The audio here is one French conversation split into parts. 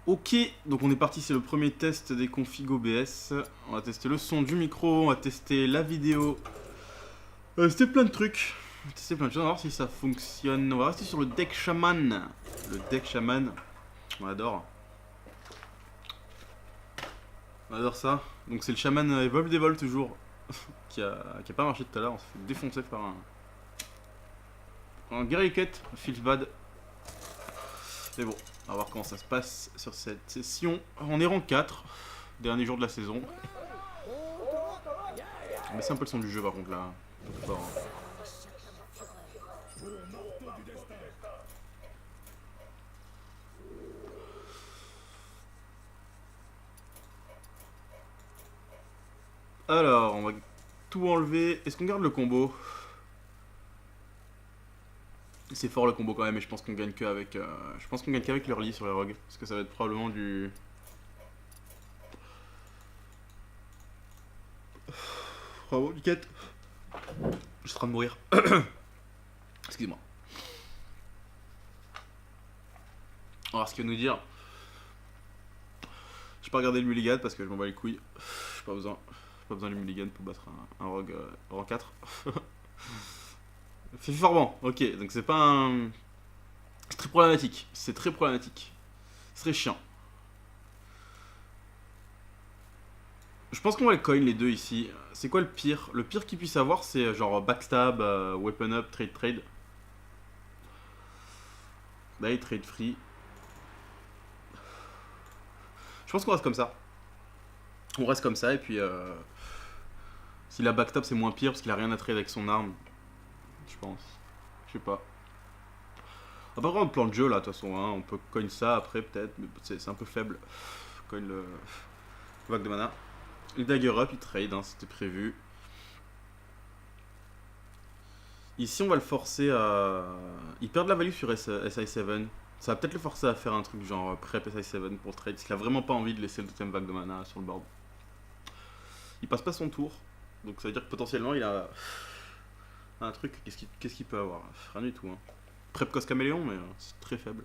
Ok, donc on est parti, c'est le premier test des configs OBS. On va tester le son du micro, on va tester la vidéo. On va tester plein de trucs. On va tester plein de choses, on va voir si ça fonctionne. On va rester sur le deck shaman. Le deck shaman, on adore. On adore ça. Donc c'est le shaman Evolve Devol toujours. qui a pas marché tout à l'heure, on s'est fait défoncer par un Garricket, feels bad. Mais bon, on va voir comment ça se passe sur cette session. On est rang 4, dernier jour de la saison. On baisse un peu le son du jeu par contre là. Un peu fort, hein. Alors, on va tout enlever. Est-ce qu'on garde le combo? C'est fort le combo quand même, et je pense qu'on gagne qu'avec je pense qu'on gagne qu'avec l'early sur les rogues. Parce que ça va être probablement du... Bravo, du quête. Je suis en train de mourir. Excuse-moi. On va voir ce qu'il va nous dire. Je vais pas regarder le mulligan parce que je m'en bats les couilles. J'ai pas besoin. J'ai pas besoin du mulligan pour battre un rogue rang 4. Fait fort bon, ok, donc c'est pas un... C'est très problématique, c'est très problématique. C'est très chiant. Je pense qu'on va le coin les deux ici. C'est quoi le pire? Le pire qu'il puisse avoir, c'est genre backstab, weapon up, trade. Là, trade free. Je pense qu'on reste comme ça. On reste comme ça et puis... Si la backstab c'est moins pire parce qu'il a rien à trade avec son arme. Je pense. Je sais pas. On va pas vraiment de plan de jeu là de toute façon. Hein. On peut coin ça après peut-être, mais c'est un peu faible. Coin le vague de mana. Le dagger up, il trade, hein, c'était prévu. Ici on va le forcer à... Il perd de la value sur SI7. Ça va peut-être le forcer à faire un truc genre prep SI7 pour trade. Parce qu'il a vraiment pas envie de laisser le totem vague de mana sur le board. Il passe pas son tour. Donc ça veut dire que potentiellement il a... Un truc, qu'est-ce qu'il peut avoir? Rien du tout. Hein. Prep Cos Caméléon, mais c'est très faible.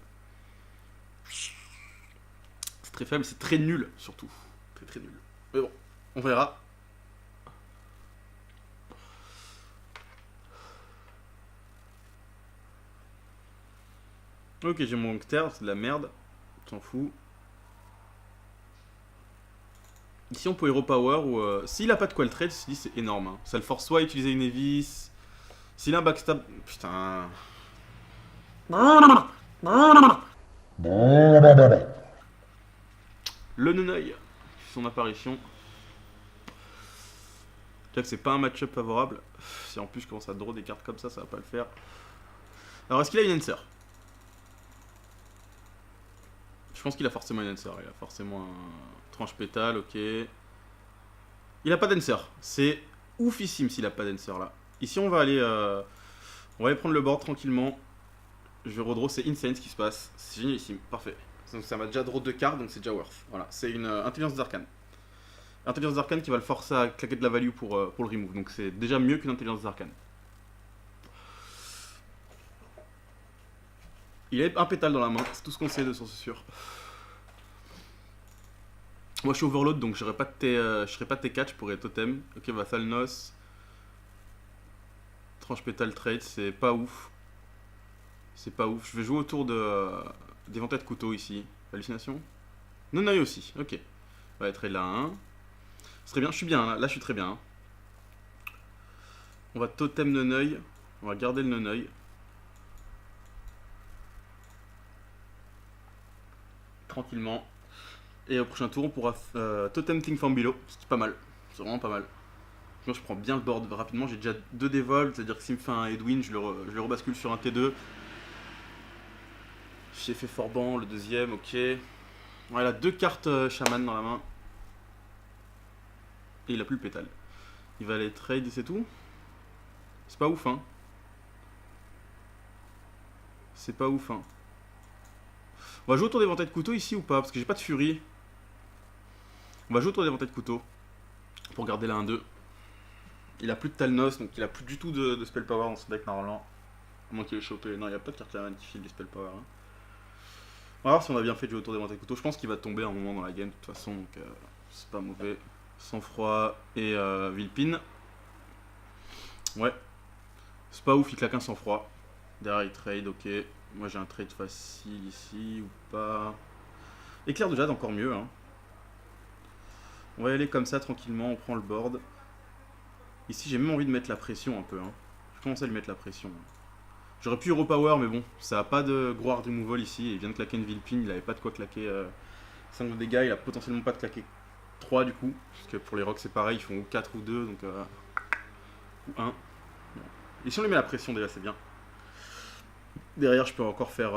C'est très faible, c'est très nul surtout. Très très nul. Mais bon, on verra. Ok, j'ai mon Octer, c'est de la merde. T'en fous. Ici on peut Hero Power ou... S'il a pas de quoi le trade, c'est énorme. Hein. Ça le force soit à utiliser une Evis. S'il a un backstab... Putain... Le Nuneuil, son apparition. Je que c'est pas un match-up favorable. Si en plus je commence à draw des cartes comme ça va pas le faire. Alors est-ce qu'il a une answer? Je pense qu'il a forcément une answer. Il a forcément un tranche pétale, ok. Il a pas d'anser. C'est oufissime s'il a pas d'anser là. Ici on va aller prendre le board tranquillement. Je vais redraw, c'est insane ce qui se passe. C'est génialissime, parfait. Donc ça m'a déjà draw 2 cartes, donc c'est déjà worth. Voilà, c'est une intelligence d'arcane. Intelligence d'arcane qui va le forcer à claquer de la value pour le remove. Donc c'est déjà mieux qu'une intelligence d'arcane. Il a un pétale dans la main, c'est tout ce qu'on sait de source sûre. Moi je suis overload donc je serai pas de T4, je pourrais totem. Ok, Vasalnos. Tranche pétale trade, c'est pas ouf. C'est pas ouf. Je vais jouer autour d'éventail de couteau ici. Hallucination. Nuneuil aussi, ok. On va être là 1. Ce serait bien, je suis bien là je suis très bien. Hein. On va totem Nuneuil. On va garder le Nuneuil. Tranquillement. Et au prochain tour, on pourra totem Thing from Below. C'est pas mal. C'est vraiment pas mal. Moi, je prends bien le board rapidement. J'ai déjà 2 dévols. C'est-à-dire que s'il me fait un Edwin, je le rebascule sur un T2. J'ai fait Forban, le deuxième, ok. Ouais, il a 2 cartes Shaman dans la main. Et il a plus le pétale. Il va aller trade et c'est tout. C'est pas ouf, hein. C'est pas ouf, hein. On va jouer autour d'éventail de couteau ici ou pas? Parce que j'ai pas de furie. On va jouer autour d'éventail de couteau. Pour garder la 1-2. Il a plus de Talnos, donc il a plus du tout de spell power dans son deck normalement. À moins qu'il ait chopé. Non, il n'y a pas de carte à qui file du spell power. Hein. On va voir si on a bien fait de jouer autour des couteaux. Je pense qu'il va tomber un moment dans la game de toute façon, donc c'est pas mauvais. Sang-froid et Villepine. Ouais. C'est pas ouf, il claque un sang-froid. Derrière il trade, ok. Moi j'ai un trade facile ici ou pas. Éclair de jade encore mieux. Hein. On va y aller comme ça tranquillement, on prend le board. Ici j'ai même envie de mettre la pression un peu. Hein. Je commence à lui mettre la pression. J'aurais pu Europower mais bon, ça a pas de gros hard removal ici. Il vient de claquer une Villepine, il avait pas de quoi claquer 5 de dégâts, il a potentiellement pas de claquer 3 du coup. Parce que pour les rocks c'est pareil, ils font ou 4 ou 2 donc ou 1. Et si on lui met la pression déjà c'est bien. Derrière je peux encore faire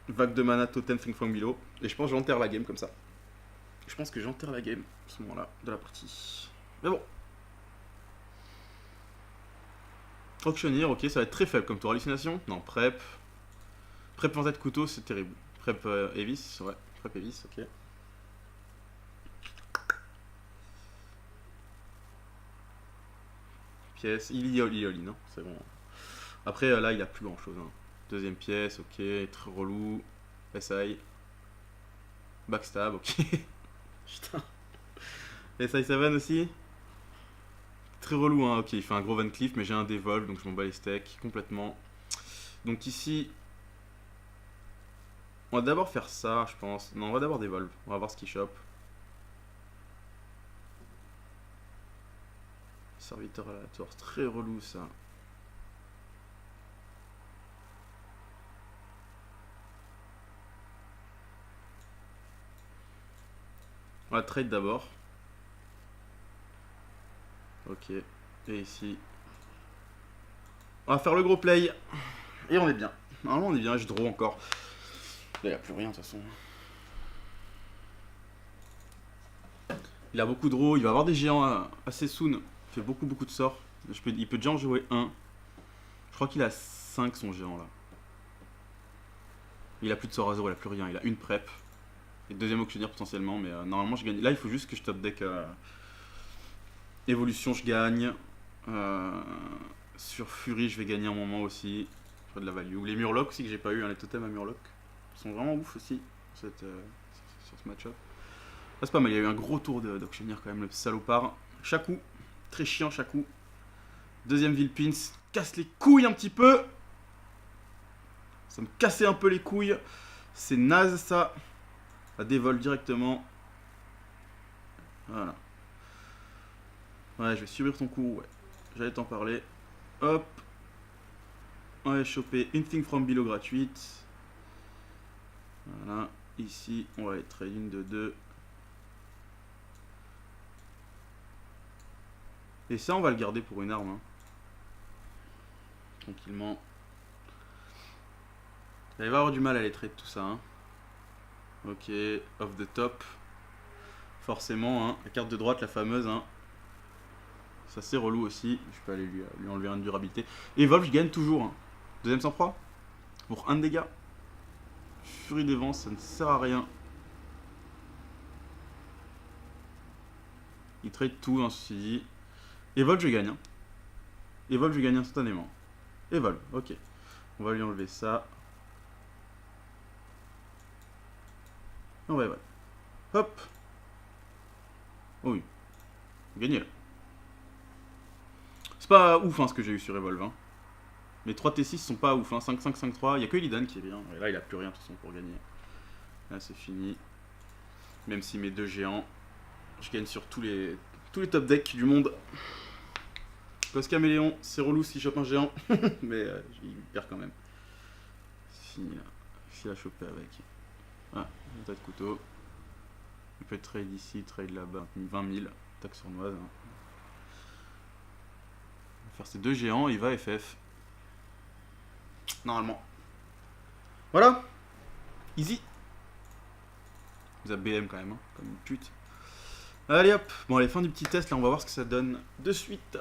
vague de mana, totem, think from below. Et je pense que j'enterre la game comme ça. Je pense que j'enterre la game à ce moment-là de la partie. Mais bon. Auctioneer, ok, ça va être très faible comme tour. Hallucination. Non, prep. Prep en tête couteau, c'est terrible. Prep Evis, ouais. Prep Evis, ok. Pièce, il y oli, non, c'est bon. Après, là, il a plus grand chose. Hein. Deuxième pièce, ok, très relou. SI. Backstab, ok. Putain. SI7 aussi. Très relou, hein. Ok, il fait un gros Van Cleef, mais j'ai un Devolve, donc je m'en bats les steaks complètement. Donc ici, on va d'abord faire ça, je pense. Non, on va d'abord Devolve. On va voir ce qu'il chope. Serviteur à la torse, très relou ça. On va trade d'abord. Ok. Et ici. On va faire le gros play. Et on est bien. Normalement on est bien, je draw encore. Là il n'y a plus rien de toute façon. Il a beaucoup de draw, il va avoir des géants assez soon. Il fait beaucoup de sorts. Il peut déjà en jouer un. Je crois qu'il a 5 son géant là. Il a plus de sorts à 0, il a plus rien. Il a une prep. Et deuxième auctionnaire potentiellement, mais normalement je gagne. Là il faut juste que je top deck évolution, je gagne. Sur Fury je vais gagner un moment aussi. Je ferai de la value. Les Murlocs aussi que j'ai pas eu, hein, les totems à Murloc. Ils sont vraiment ouf aussi sur ce match-up. Ah, c'est pas mal, il y a eu un gros tour d'auctionnaire quand même, le salopard. Chakou, très chiant Chakou. Deuxième Villepine, casse les couilles un petit peu. Ça me cassait un peu les couilles. C'est naze ça. Ça dévole directement. Voilà. Ouais, je vais subir ton coup, ouais. J'allais t'en parler. Hop. On va choper une thing from below gratuite. Voilà. Ici, on va aller trade une de 2. Et ça, on va le garder pour une arme. Hein. Tranquillement. Il va avoir du mal à les trade tout ça. Hein. Ok, off the top. Forcément, hein. La carte de droite, la fameuse. Hein. Ça c'est relou aussi. Je peux aller lui enlever une durabilité. Et Evolve, je gagne toujours. Hein. Deuxième sang-froid. Pour 1 de dégâts. Furie des vents, ça ne sert à rien. Il trade tout, hein, ceci dit. Evolve, je gagne. Hein. Evolve, je gagne instantanément. Evolve, ok. On va lui enlever ça. On va Evolve. Hop. Oh oui. Gagné là. C'est pas ouf hein, ce que j'ai eu sur Evolve. Hein. Mes 3 T6 sont pas ouf. Hein. 5-5, 5-3. Il n'y a que Illidan qui est bien. Et là, il a plus rien de toute façon pour gagner. Là, c'est fini. Même si mes 2 géants, je gagne sur tous les top decks du monde. Parce Caméléon, c'est relou s'il chope un géant. Mais il perd quand même. C'est fini là. S'il a chopé avec. Ah, un tas de couteau. Il peut trade ici, trade là-bas. 20 000. Taxe sournoise. Hein. On va faire ces 2 géants, il va FF. Normalement. Voilà. Easy. Vous avez BM quand même, hein, comme une pute. Allez hop. Bon, allez, fin du petit test, là on va voir ce que ça donne de suite.